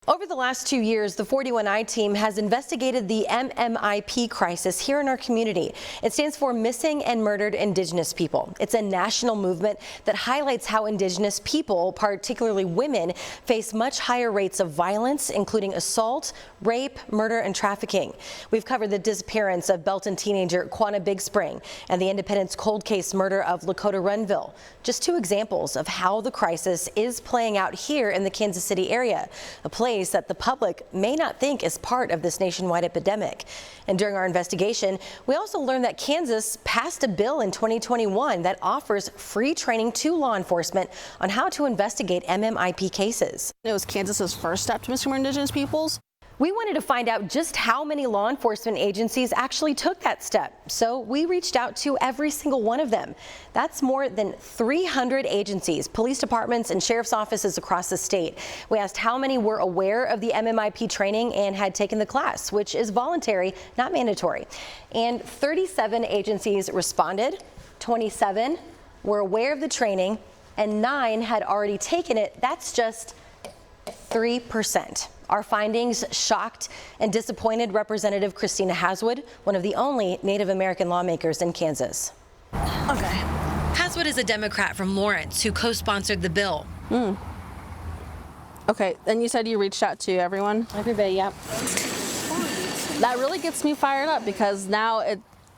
Over the last 2 years, the 41I team has investigated the MMIP crisis here in our community. It stands for Missing and Murdered Indigenous People. It's a national movement that highlights how Indigenous people, particularly women, face much higher rates of violence, including assault, rape, murder, and trafficking. We've covered the disappearance of Belton teenager Quanah Big Spring and the Independent's cold case murder of Lakota Renville. Just two examples of how the crisis is playing out here in the Kansas City area, a place that the public may not think is part of this nationwide epidemic. And during our investigation, we also learned that Kansas passed a bill in 2021 that offers free training to law enforcement on how to investigate MMIP cases. It was Kansas's first step to missing Indigenous peoples. We wanted to find out just how many law enforcement agencies actually took that step. So we reached out to every single one of them. That's more than 300 agencies, police departments, and sheriff's offices across the state. We asked how many were aware of the MMIP training and had taken the class, which is voluntary, not mandatory. And 37 agencies responded, 27 were aware of the training, and 9 had already taken it. That's just 3%. Our findings shocked and disappointed Representative Christina Haswood, one of the only Native American lawmakers in Kansas. Okay. Haswood is a Democrat from Lawrence who co-sponsored the bill. Okay, and you said you reached out to everyone? Everybody, yep. That really gets me fired up because now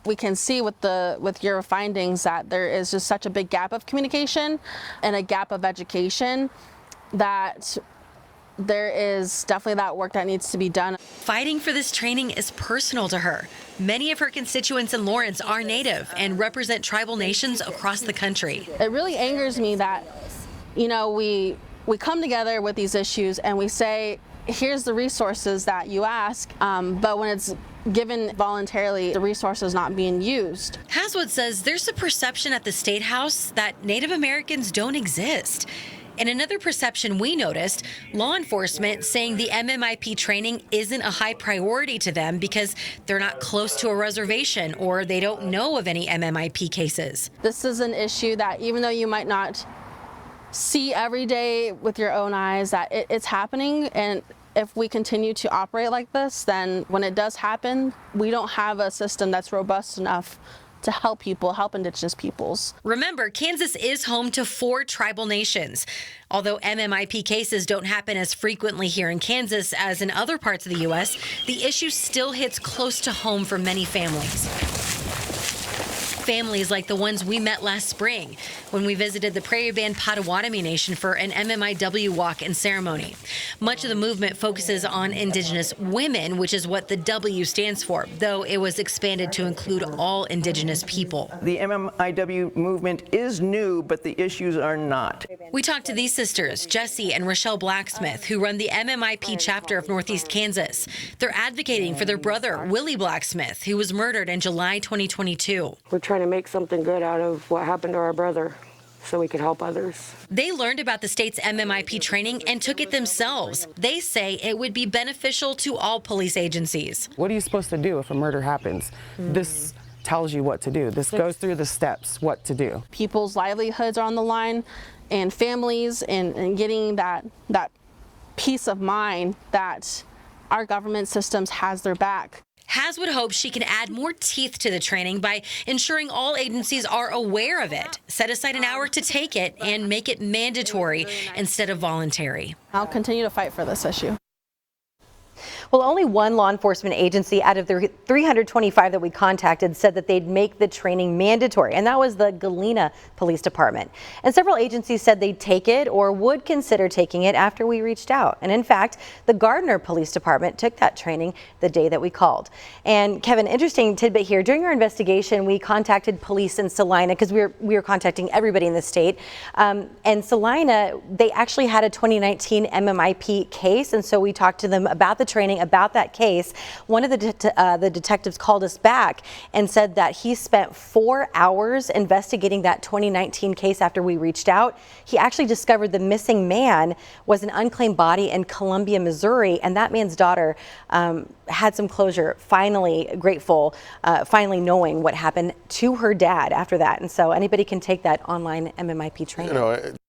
we can see with your findings that there is just such a big gap of communication and a gap of education that there is definitely that work that needs to be done. Fighting for this training is personal to her. Many of her constituents in Lawrence are Native and represent tribal nations across the country. It really angers me that, you know, we come together with these issues and we say, here's the resources that you ask, but when it's given voluntarily, the resource is not being used. Haswood says there's a perception at the State House that Native Americans don't exist. And another perception we noticed, law enforcement saying the MMIP training isn't a high priority to them because they're not close to a reservation or they don't know of any MMIP cases. This is an issue that even though you might not see every day with your own eyes, that it's happening, and if we continue to operate like this, then when it does happen, we don't have a system that's robust enough to help people, help Indigenous peoples. Remember, Kansas is home to 4 tribal nations. Although MMIP cases don't happen as frequently here in Kansas as in other parts of the U.S., the issue still hits close to home for many families. Families like the ones we met last spring when we visited the Prairie Band Potawatomi Nation for an MMIW walk and ceremony. Much of the movement focuses on Indigenous women, which is what the W stands for, though it was expanded to include all Indigenous people. The MMIW movement is new, but the issues are not. We talked to these sisters, Jessie and Rochelle Blacksmith, who run the MMIP chapter of Northeast Kansas. They're advocating for their brother, Willie Blacksmith, who was murdered in July 2022. We're trying to make something good out of what happened to our brother so we could help others. They learned about the state's MMIP training and took it themselves. They say it would be beneficial to all police agencies. What are you supposed to do if a murder happens? This tells you what to do. This goes through the steps, what to do. People's livelihoods are on the line, and families, and getting that peace of mind that our government systems has their back. Haswood hopes she can add more teeth to the training by ensuring all agencies are aware of it, set aside an hour to take it, and make it mandatory instead of voluntary. I'll continue to fight for this issue. Well, only one law enforcement agency out of the 325 that we contacted said that they'd make the training mandatory, and that was the Galena Police Department. And several agencies said they'd take it or would consider taking it after we reached out. And in fact, the Gardner Police Department took that training the day that we called. And Kevin, interesting tidbit here. During our investigation, we contacted police in Salina because we were contacting everybody in the state. And Salina, they actually had a 2019 MMIP case, and so we talked to them about the training, about that case. One of the detectives called us back and said that he spent 4 hours investigating that 2019 case after we reached out. He actually discovered the missing man was an unclaimed body in Columbia, Missouri, and that man's daughter had some closure, finally grateful, finally knowing what happened to her dad after that. And so anybody can take that online MMIP training.